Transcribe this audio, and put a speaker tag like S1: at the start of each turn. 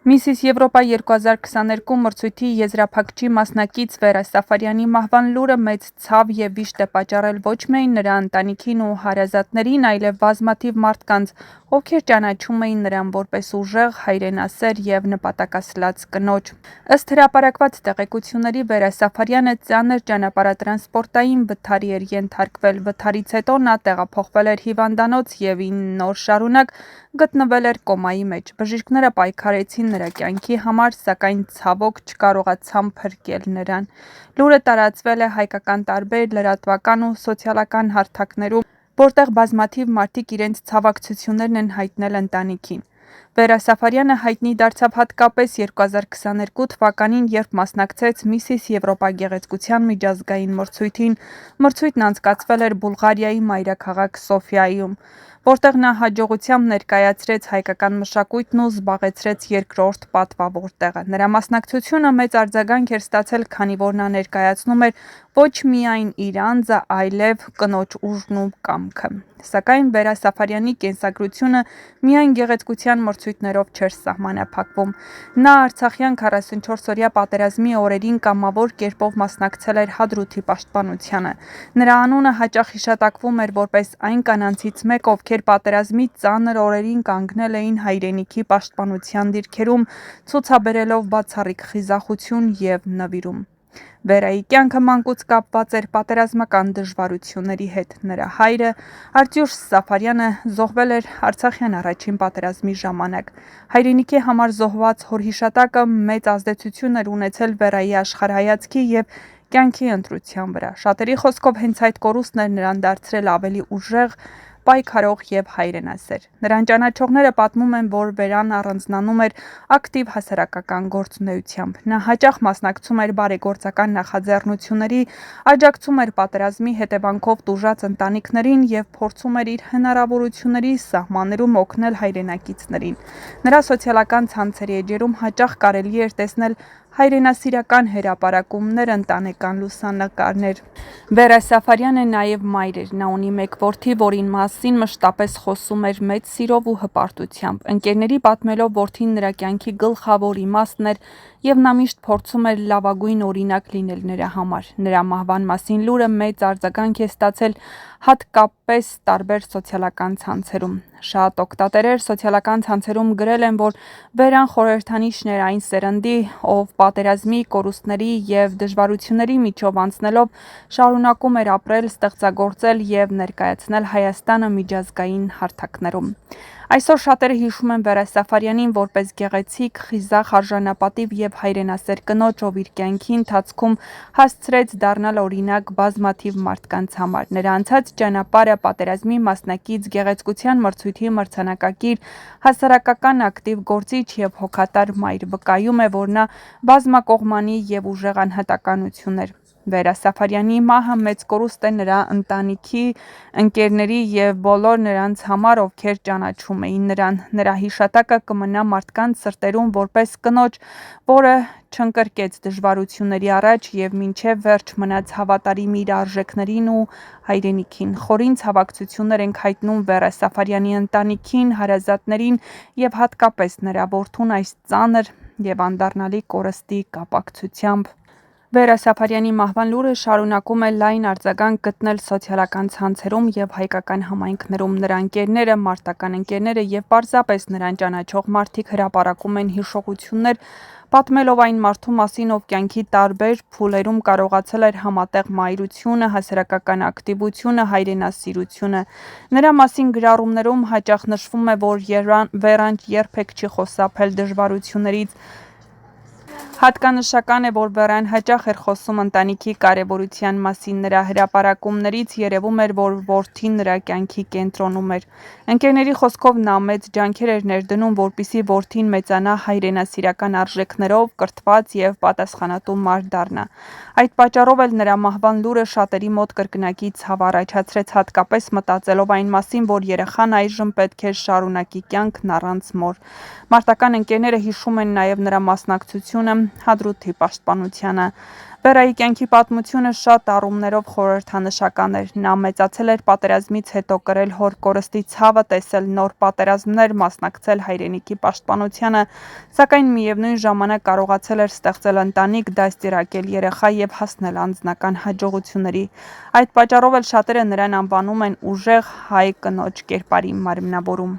S1: Միսիս Եվրոպա 2022 մրցույթի եզրափակչի մասնակից Վերա Սաֆարյանի մահվան լուրը մեծ ցավ և վիշտ է պատճառել ոչ միայն նրա ընտանիքին ու հարազատներին, այլև բազմաթիվ մարդկանց, ովքեր ճանաչում էին նրան որպես ուժեղ, հայրենասեր և նպատակասլաց կնոջ։ Ըստ հրապարակված տեղեկությունների Վերա Սաֆարյանը ծանր ճանապարհատրանսպորտային վթարի էր ենթարկվել, վթարից հետո նա տեղափոխվել էր հիվանդանոց և 9 օր շարունակ գտնվել էր կոմայի մեջ։ Բժիշկները պայքարեցին նրա կյանքի համար, սակայն ցավոք չկարողացան փրկել նրան։ Լուրը տարածվել է հայկական տարբեր լրատվական ու սոցիալական հարթակներում, որտեղ բազմաթիվ մարդիկ իրենց ցավակցություններն են հայտնել ընտանիքին։ Վերա Սաֆարյանը հայտնի դարձավ հատկապես 2022 թվականին, երբ մասնակցեց Միսիս Եվրոպա գեղեցկության միջազգային մրցույթին։ Մրցույթն անցկացվել էր Բուլղարիայի մայրաքաղաք Սոֆիայում, որտեղ նա հաջողությամբ ներկայացրեց հայկական մշակույթն ու զբաղեցրեց երկրորդ պատվավոր տեղը։ Նրա մասնակցությունը մեծ արձագանք էր ստացել, քանի որ նա ներկայացնում էր ոչ միայն իր անձը, այլև կնոջ ուժն ու կամքը։ Սակայն Վերա Սաֆարյանի կենսագրությունը միայն գեղեցկության մրցույթներով չէր սահմանափակվում։ Նա արցախյան 44-օրյա պատերազմի օրերին կամավոր կերպով մասնակցել էր Հադրութի պաշտպանությանը։ Նրա անունը հաճախ հիշատակվում էր որպես այն կանանցից մեկ, ովքեր պատերազմի ծանր օրերին կանգնել էին հայրենիքի պաշտպանության դիրքերում, ցուցաբերելով բացառիկ խիզախություն և նվիրում։ Վերայի կյանքը մանկուց կապված էր պատերազմական դժվարությունների հետ։ Նրա հայրը Արտյուշ Սաֆարյանը զոհվել էր Արցախյան առաջին պատերազմի ժամանակ։ Հայրենիքի համար զոհված հորհիշատակը մեծ ազդեցություն էր ունեցել Վերայի աշխարհայացքի և կյանքի ընտրության վրա։ Շատերի խոսքով հենց այդ կորուստն էր նրան դարձրել ավելի ուժեղ, պայքարող և հայրենասեր։ Նրան ճանաչողները պատմում են, որ Վերան առանձնանում էր ակտիվ հասարակական գործունեությամբ։ Նա հաճախ մասնակցում էր բարեգործական նախաձեռնությունների, աջակցում էր պատերազմի հետևանքով տուժած ընտանիքներին և փորձում էր իր հնարավորությունների սահմաններում օգնել հայրենակիցներին։ Նրա սոցիալական ցանցերի էջերում հաճախ կարելի էր տեսնել հայրենասիրական հրապարակումներ, ընտանեկան լուսանկարներ։ Վերա Սաֆարյանը նաև մայր էր։ Նա ունի մեկ որդի, որի մասին մշտապես խոսում էր մեծ սիրով ու հպարտությամբ։ Ընկերների պատմելով, որդին նրա կյանքի գլխավոր իմաստն էր և նա միշտ փորձում էր լավագույն օրինակ լինել նրա համար։ Նրա մահվան մասին լուրը մեծ արձագանք է ստացել հատկապես տարբեր սոցիալական ցանցերում։ Շատ օգտատերեր սոցիալական ցանցերում գրել են, որ Վերան խորհրդանիշն էր այն սերնդի, ով պատերազմի, կորուստների և դժվարությունների միջով անցնելով շարունակում էր ապրել, ստեղծագործել և ներկայացնել Հայաստանը միջազգային հարթակներում։ Այսօր շատերը հիշում են Վերա Սաֆարյանին որպես գեղեցիկ, խիզախ, արժանապատիվ և հայրենասեր կնոջ, ով իր կյանքի ընթացքում հասցրեց դառնալ օրինակ բազմաթիվ մարդկանց համար։ Նրա անցած ճանապարհը պատերազմի մասնակից, գեղեցկության մրցույթի մրցանակակիր, հասարակական ակտիվ գործիչ և հոգատար մայր վկայում է, որ նա բազմակողմանի և ուժեղ անհատականություն էր։ Վերա Սաֆարյանի մահը մեծ կորուստ է նրա ընտանիքի, ընկերների և բոլոր նրանց համար, ովքեր ճանաչում էին նրան։ Նրա հիշատակը կմնա մարդկանց սրտերում որպես կնոջ, որը չընկրկեց դժվարությունների առաջ և մինչև վերջ մնաց հավատարիմ իր արժեքներին ու հայրենիքին։ Խորին ցավակցություններ ենք հայտնում Վերա Սաֆարյանի ընտանիքին, հարազատներին և հատկապես նրա որդուն այս ծանր և անդառնալի կորստի կապակցությամբ։ Վերա Սաֆարյանի մահվան լուրը շարունակում է լայն արձագանք գտնել սոցիալական ցանցերում և հայկական համայնքներում։ Նրա ընկերները, մարտական ընկերները և պարզապես նրան ճանաչող մարդիկ հրապարակում են հիշողություններ, պատմելով այն մարդու մասին, ով կյանքի տարբեր փուլերում կարողացել էր համատեղ մայրությունը, հասարակական ակտիվությունը, հայրենասիրությունը։ Նրա մասին գրառումներում հաճախ նշվում է, որ Վերան երբեք չի խուսափել դժվարություններից։ Հատկանշական է, որ Վերան հաճախ էր խոսում ընտանիքի կարևորության մասին։ Նրա հրապարակումներից երևում էր, որ որդին նրա կյանքի կենտրոնում էր։ Ընկերների խոսքով նա մեծ ջանքեր էր ներդնում, որպեսզի որդին մեծանա հայրենասիրական արժեքներով, կրթված և պատասխանատու մարդ դառնա։ Այդ պատճառով էլ նրա մահվան լուրը շատերի մոտ կրկնակի ցավ առաջացրեց, հատկապես մտածելով այն մասին, որ երեխան այժմ պետք է շարունակի կյանքն առանց մոր։ Մարտական ընկերները հիշում են նաև նրա մասնակցությունը Հադրութի պաշտպանությանը։ Վերայի կյանքի պատմությունը շատ առումներով խորհրդանշական էր։ Նա մեծացել էր պատերազմից հետո, կրել հոր կորստի ցավը, տեսել նոր պատերազմներ, մասնակցել հայրենիքի պաշտպանությանը, սակայն միևնույն ժամանակ կարողացել էր ստեղծել ընտանիք, դաստիարակել երեխա եւ հասնել անձնական հաջողությունների։ Այդ պատճառով էլ շատերը նրան անվանում են ուժեղ հայ կնոջ կերպարի մարմնավորում։